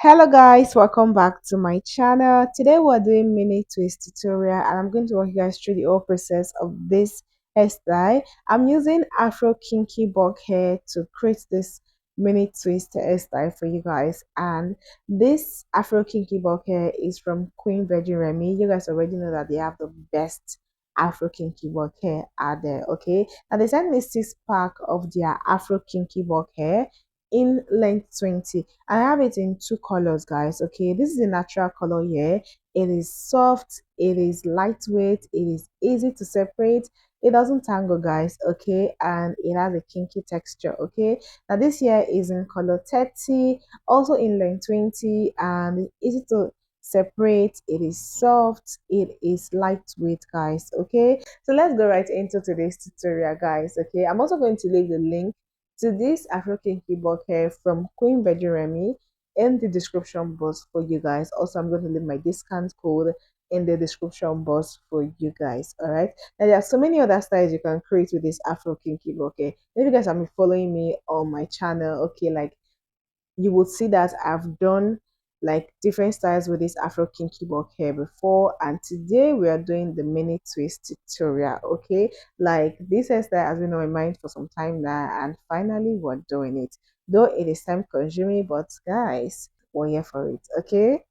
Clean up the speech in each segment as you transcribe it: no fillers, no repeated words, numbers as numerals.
Hello guys, welcome back to my channel. Today we're doing mini twist tutorial and I'm going to walk you guys through the whole process of this hairstyle. I'm using Afro Kinky Bob hair to create this mini twist hairstyle for you guys, and this Afro Kinky Bob hair is from Queen Virgin Remy. You guys already know that they have the best Afro Kinky Bob hair out there. Okay, now they sent me 6 pack of their Afro Kinky Bob hair in length 20. I have it in 2 colors, guys. Okay, this is a natural color here. It is soft, it is lightweight, it is easy to separate, it doesn't tangle, guys. Okay, and it has a kinky texture. Okay, now this here is in color 30, also in length 20, and easy to separate. It is soft, it is lightweight, guys. Okay, so let's go right into today's tutorial, guys. Okay, I'm also going to leave the link to this African keyboard hair from Queen Virgin Remy in the description box for you guys. Also, I'm going to leave my discount code in the description box for you guys. All right. Now, there are so many other styles you can create with this Afro Kinky bouquet. If you guys have been following me on my channel, okay, like you would see that I've done like different styles with this Afro kinky bob hair before, and today we are doing the mini twist tutorial. Okay, like this hairstyle has been on my mind for some time now, and finally we're doing it, though it is time consuming, but guys, we're here for it. Okay,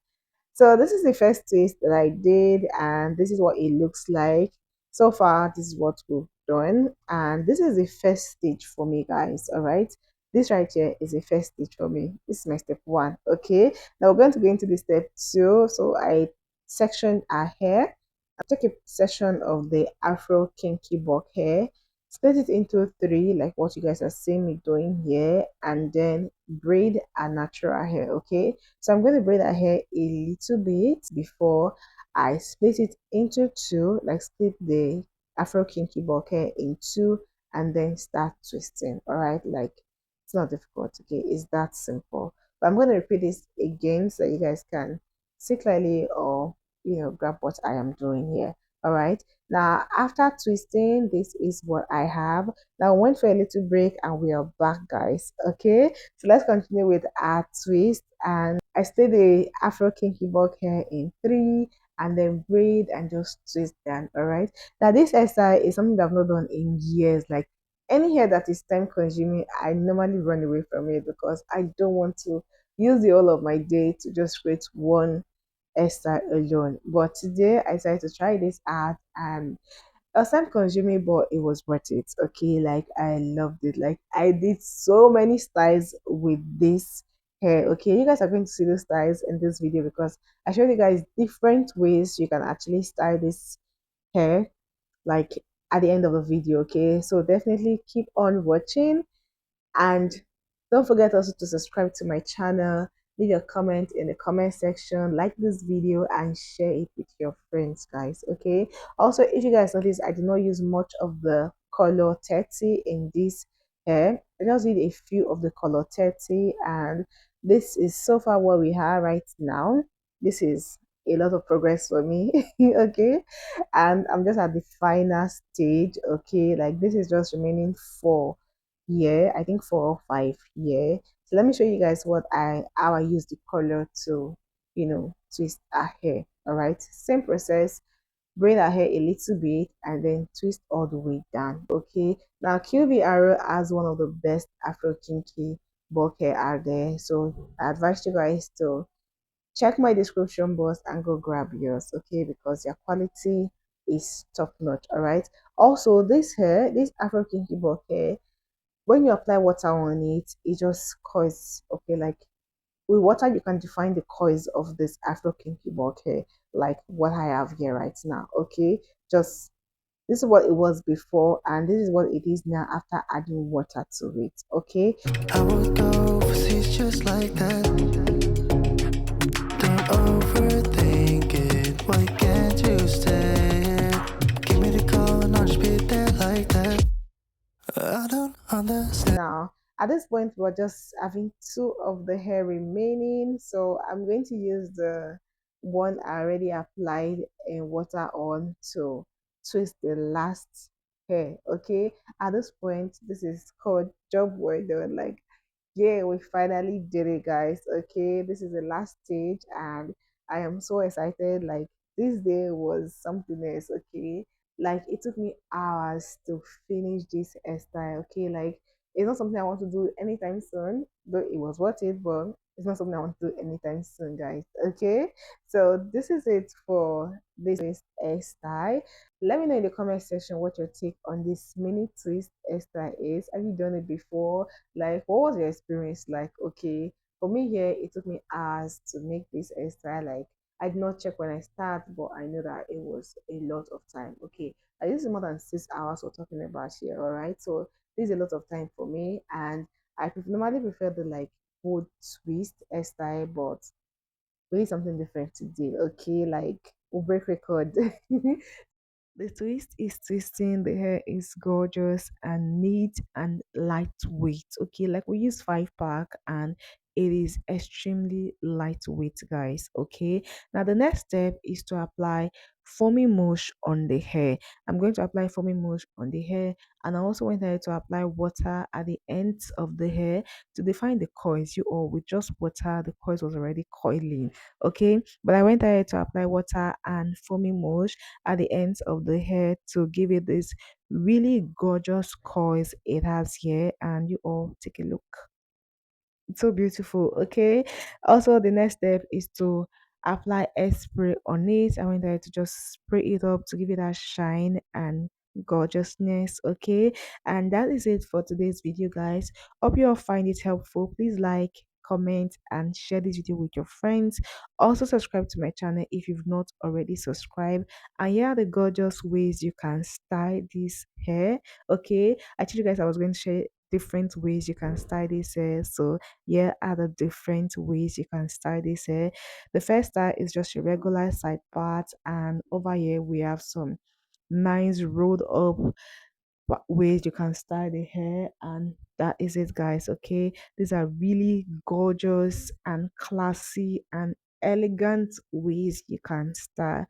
so this is the first twist that I did, and this is what it looks like. So far, this is what we've done, and this is the first stage for me, guys. All right, this right here is the first stage for me. This is my step one. Okay, now we're going to go into the step two. So I sectioned our hair. I took a section of the Afro Kinky Bob hair, split it into three, like what you guys are seeing me doing here, and then braid a natural hair. Okay, so I'm going to braid her hair a little bit before I split it into two, like split the Afro Kinky Bob hair in two and then start twisting. All right, like it's not difficult. Okay, it's that simple. But I'm going to repeat this again so you guys can see clearly, or grab what I am doing here. All right, now after twisting, this is what I have. Now we went for a little break and we are back, guys. Okay, so let's continue with our twist, and I stay the Afro Kinky Bob hair in three and then braid and just twist down. All right, now this hairstyle is something that I've not done in years. Like any hair that is time consuming, I normally run away from it because I don't want to use the whole of my day to just create one hairstyle alone. But today I decided to try this out, and it was time consuming, but it was worth it. Okay, like I loved it. Like I did so many styles with this hair. Okay, you guys are going to see the styles in this video because I showed you guys different ways you can actually style this hair, like at the end of the video. Okay, so definitely keep on watching, and don't forget also to subscribe to my channel, leave your comment in the comment section, like this video and share it with your friends, guys. Okay, also if you guys notice, I did not use much of the color 30 in this hair. I just did a few of the color 30, and this is so far what we have right now. This is a lot of progress for me. Okay, and I'm just at the final stage. Okay, like this is just remaining for, yeah, I think 4 or 5. So let me show you guys what I how I use the color to twist our hair. All right, same process. Braid our hair a little bit and then twist all the way down. Okay, now QVR has one of the best Afro kinky bulk hair out there, so I advise you guys to check my description box and go grab yours. Okay, because your quality is top notch. All right, also this hair, this Afro kinky bulk hair, when you apply water on it, it just cause, okay, like with water you can define the cause of this Afro kinky bulk hair, like what I have here right now. Okay, just this is what it was before and this is what it is now after adding water to it. Okay, I would go overseas just like that. Don't overthink it. Why can't you stay? Give me the call and I'll just be there like that. I don't understand. Now, at this point, we're just having two of the hair remaining. So I'm going to use the one I already applied in water on to twist the last hair. Okay. At this point, this is called job well done. Like Yeah, we finally did it, guys. Okay, this is the last stage, and I am so excited. Like, this day was something else. Okay, like it took me hours to finish this hairstyle. Okay, like it's not something I want to do anytime soon, though it was worth it, but it's not something I want to do anytime soon, guys. Okay, so this is it for this hairstyle. Let me know in the comment section what your take on this mini twist hairstyle is. Have you done it before? Like, what was your experience like? Okay, for me here, it took me hours to make this hairstyle. Like, I did not check when I start, but I know that it was a lot of time. Okay, this is more than 6 hours we're talking about here. All right, so this is a lot of time for me, and normally prefer the like wood twist hairstyle, but we need something different today. Okay, like we'll break record. The twist is twisting. The hair is gorgeous and neat and lightweight. Okay, like we use 5 pack and it is extremely lightweight, guys. Okay, now the next step is to apply foaming mousse on the hair. I'm going to apply foaming mousse on the hair, and I also went ahead to apply water at the ends of the hair to define the coils. You all with just water, the coils was already coiling. Okay, but I went ahead to apply water and foaming mousse at the ends of the hair to give it this really gorgeous coils it has here, and you all take a look. It's so beautiful. Okay, also the next step is to apply hairspray on it. I went there to just spray it up to give it that shine and gorgeousness. Okay, and that is it for today's video, guys. Hope you all find it helpful. Please like, comment, and share this video with your friends. Also subscribe to my channel if you've not already subscribed, and here are the gorgeous ways you can style this hair. Okay, I told you guys I was going to share different ways you can style this hair. So here are the different ways you can style this hair. The first style is just a regular side part, and over here we have some nice rolled up ways you can style the hair, and that is it, guys. Okay, these are really gorgeous and classy and elegant ways you can style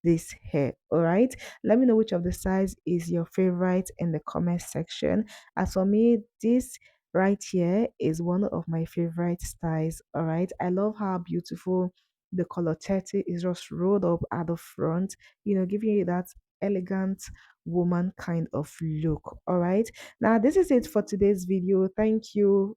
this hair. All right, let me know which of the styles is your favorite in the comment section. As for me, this right here is one of my favorite styles. All right, I love how beautiful the color 30 is just rolled up at the front, giving you that elegant woman kind of look. All right, now this is it for today's video. Thank you,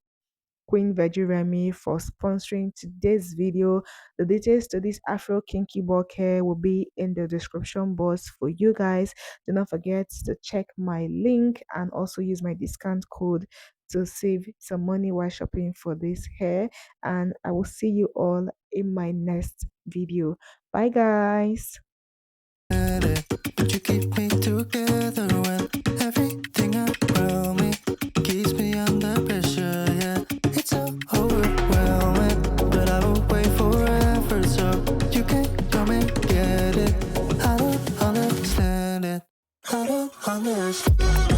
Queen Veggie Remy, for sponsoring today's video. The details to this Afro Kinky Bulk hair will be in the description box for you guys. Do not forget to check my link and also use my discount code to save some money while shopping for this hair. And I will see you all in my next video. Bye, guys. Would you keep me together when everything around me keeps me under pressure? Yeah, it's so overwhelming, but I will wait forever so you can come and get it. I don't understand it. I don't understand.